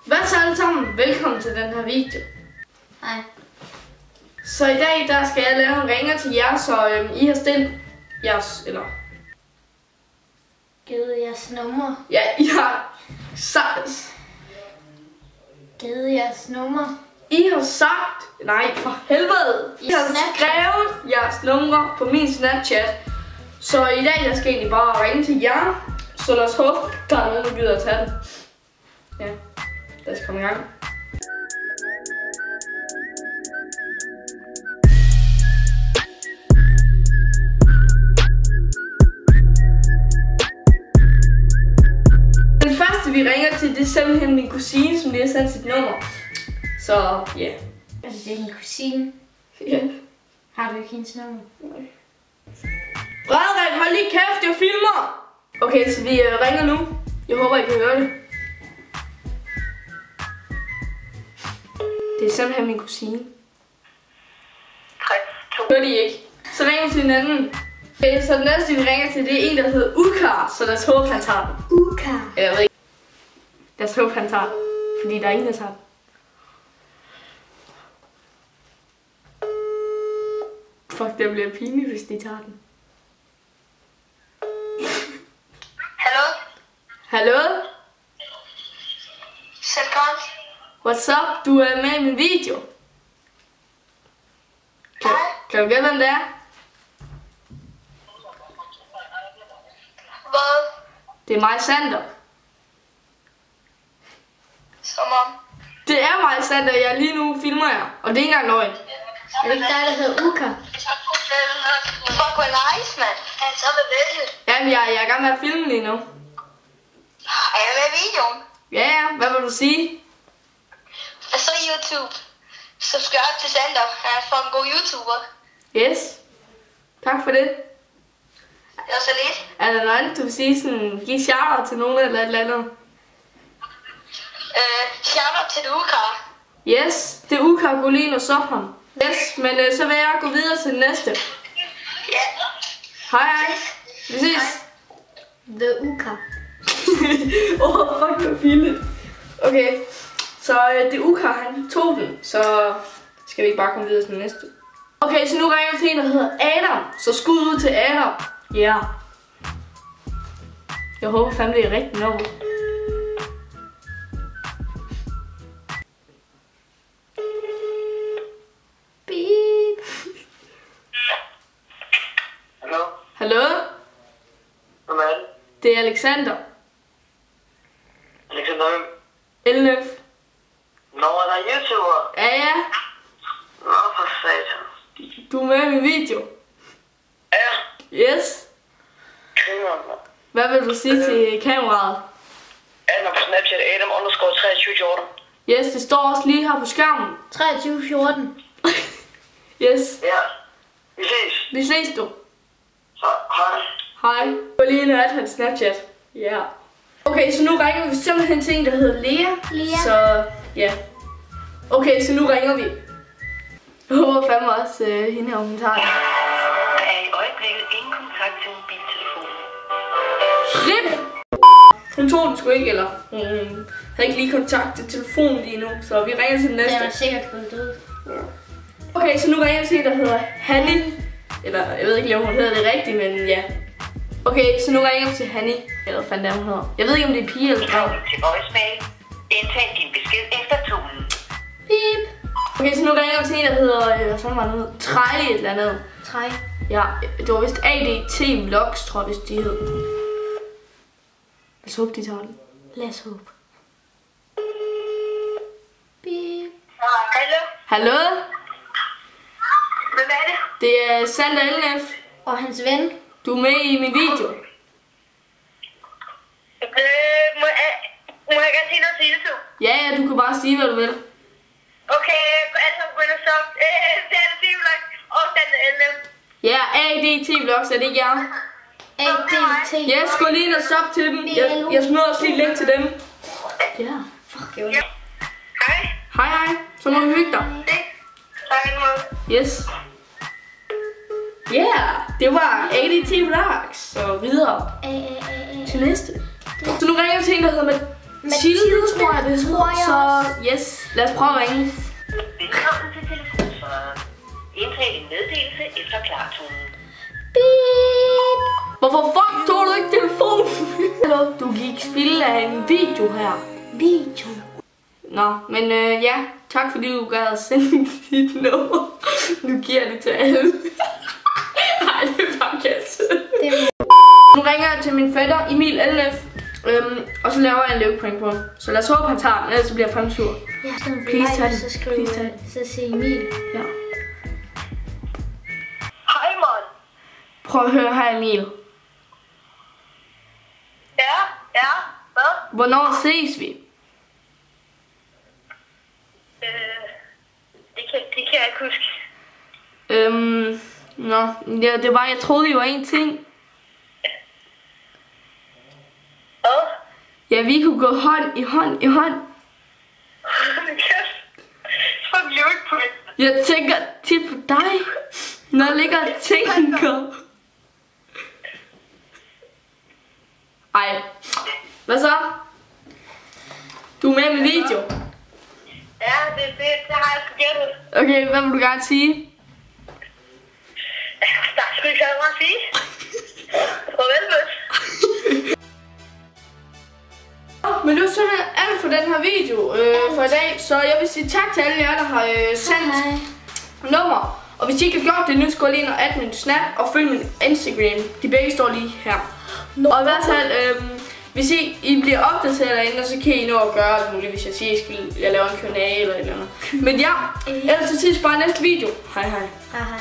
Hvad så alle sammen? Velkommen til den her video. Hej. Så i dag der skal jeg lave en ringer til jer, så I har stillet jeres, eller... Givet jeres nummer. Ja, I har sagt... Givet jeres nummer. I har sagt... Nej, for helvede! I har skrevet jeres numre på min Snapchat. Så i dag jeg skal egentlig bare ringe til jer. Så lad os håbe, der er nogen, der gider at tage den. Ja, lad os komme i gang. Den første vi ringer til, det er simpelthen min kusine, som lige har sendt sit nummer. Så ja. Yeah. Altså det er din kusine. Ja. Har du ikke hendes nummer? Nej. Frederik, hold lige kæft, jeg filmer! Okay, så vi ringer nu. Jeg håber, I kan høre det. Det er simpelthen min kusine. 62. Hørte I ikke? Så ringer vi til den anden. Okay, så den næste, vi ringer til, det er en, der hedder Ukar. Så lad os håbe, han tager den. Ukar. Jeg ved ikke. Lad os håbe, han tager den. Fordi der er ingen, der tager den. Fuck, det bliver pinligt, hvis de tager den. Hallo? Hallo? Sætgrøn? What's up? Du er med i min video. Kan du gætte, hvem det er? Hvad? Det er mig, Sander. Som om? Det er mig, Sander. Jeg lige nu filmer jer. Og det er ikke engang løgn. Er det ikke dig, der hedder Ukar? Fuck, hvor nice, mand. Så vil vælge. Jamen, jeg er i gang med at filme lige nu. Er jeg med i videoen? Ja. Hvad vil du sige? Jeg så YouTube. Subscribe til Sander. Han er fucking god YouTuber. Yes. Tak for det. Det var så lidt. Er der noget andet, du vil sige? Sådan, giv shout-out til nogen eller et eller andet? Shout-out til Ukar. Yes. Det er Ukar, gå lige ind og sop ham. Yes, men så vil jeg gå videre til den næste. Ja. Hej. Vi ses. The Ukar. Fuck, det var pinligt. Okay, så det er Ukar, han tog den, så skal vi ikke bare komme videre til den næste. Okay, så nu ringer jeg til en, der hedder Adam. Så skud ud til Adam. Ja. Yeah. Jeg håber fandme, det er rigtigt nummer. Beep. Hallo? Hallo? Hvem er det? Det er Alexander. Alexander hvem? Elnøf. Nå, er der YouTuber? Ja. Nå, for satan. Du er med i min video. Ja. Yes. Griner, mand. Hvad vil du sige til kameraet? Adam på Snapchat, Adam_2314. Yes, det står også lige her på skærmen. 2314. Yes. Ja. Vi ses. Vi ses du. Så, hej. Hej. Gå lige ind og add hans Snapchat. Ja. Yeah. Okay, så nu ringer vi simpelthen til en, der hedder Lea. Lea. Så, ja. Okay, så nu ringer vi. Jeg håber fandme også hende her, hun tager den. Der er i øjeblikket ingen kontakt til mobiltelefonen. RIP! Hun tog den sgu ikke, eller hun havde ikke lige kontakt til telefonen lige nu. Så vi ringer til den næste. Den er sikkert gået død. Okay, så nu ringer jeg til en, der hedder Hanni. Eller, jeg ved ikke lige, om hun hedder det rigtigt, men ja. Okay, så nu ringer jeg til Hanni. Eller hvad fanden det er, hun hedder. Jeg ved ikke, om det er pige eller dreng. Til voicemail. Indtal din besked efter tonen. Beep. Okay, så nu ringer jeg til en, der hedder, hvad fanden var det, hedder? Trejli et eller andet. Trej. Ja, det var vist ADT Vlogs, tror jeg, hvis de hed. Lad os håbe, de tager den. Lad os håbe. Beep. Hallo? Hallo? Hvem er det? Det er Sander LNF. Og hans ven. Du er med i min video. Må jeg gerne sige noget til YouTube? Ja, du kan bare sige, hvad du vil. Okay, altså gå ind og så. Det er det T-Vlog og Sander LNF. Ja, ADT Vlogs, er det ikke jer? ADT. Yes, gå lige ind og sub til dem. Jeg smider også lige et link til dem. Ja. Fuck, jo. Hej. Hej. Så må vi hygge dig. Tak en måde. Yes. Yeah, det var ADT Vlogs. Så videre til næste. Så nu ringer jeg til en, der hedder Mathilde, tror jeg det hedder. Så yes, lad os prøve at ringe. Velkommen til telefonsvareren. Indtag en meddelelse efter klartonen. Beep. Hvorfor fuck tog du ikke telefonen? Hallo, du gik spilde af en video her. Video. Nå, men ja, tak fordi du gad at sende dit nummer. Nu giver jeg det til alle. Nej, det er bare kasse. Nu ringer jeg til min fætter, Emil LF. Og så laver jeg en løbeprank på ham. Så lad os håbe, han tager den, ellers bliver jeg fandme sur. Ja, Please tag den. så skriver så siger Emil. Ja. Hej, Mon. Prøv at høre her, Emil. Ja, hvad? Hvornår ses vi? Det kan jeg ikke huske. Nå, ja, det var, jeg troede, I var en ting. Hvad? Ja, vi kunne gå hånd i hånd. Så bliver jeg ikke på det. Jeg tænker tit på dig, når jeg ligger og tænker. Ej, hvad så? Du er med med video? Ja, det har jeg sgu gættet. Okay, hvad vil du gerne sige? Der er sgu ikke så meget at sige. Farvel, bøs. Men det var simpelthen alt for den her video for i dag. Så jeg vil sige tak til alle jer, der har sendt nummer. Og hvis I ikke har gjort det nu, så gå lige ind og add min Snap og følg min Instagram. De begge står lige her. Og i hvert fald, hvis I bliver opdateret derinde, så kan I nå at gøre alt muligt, hvis jeg siger, at jeg laver en Q&A eller et eller andet. Men ja, ellers så ses bare i næste video. Hej hej. Hej hej.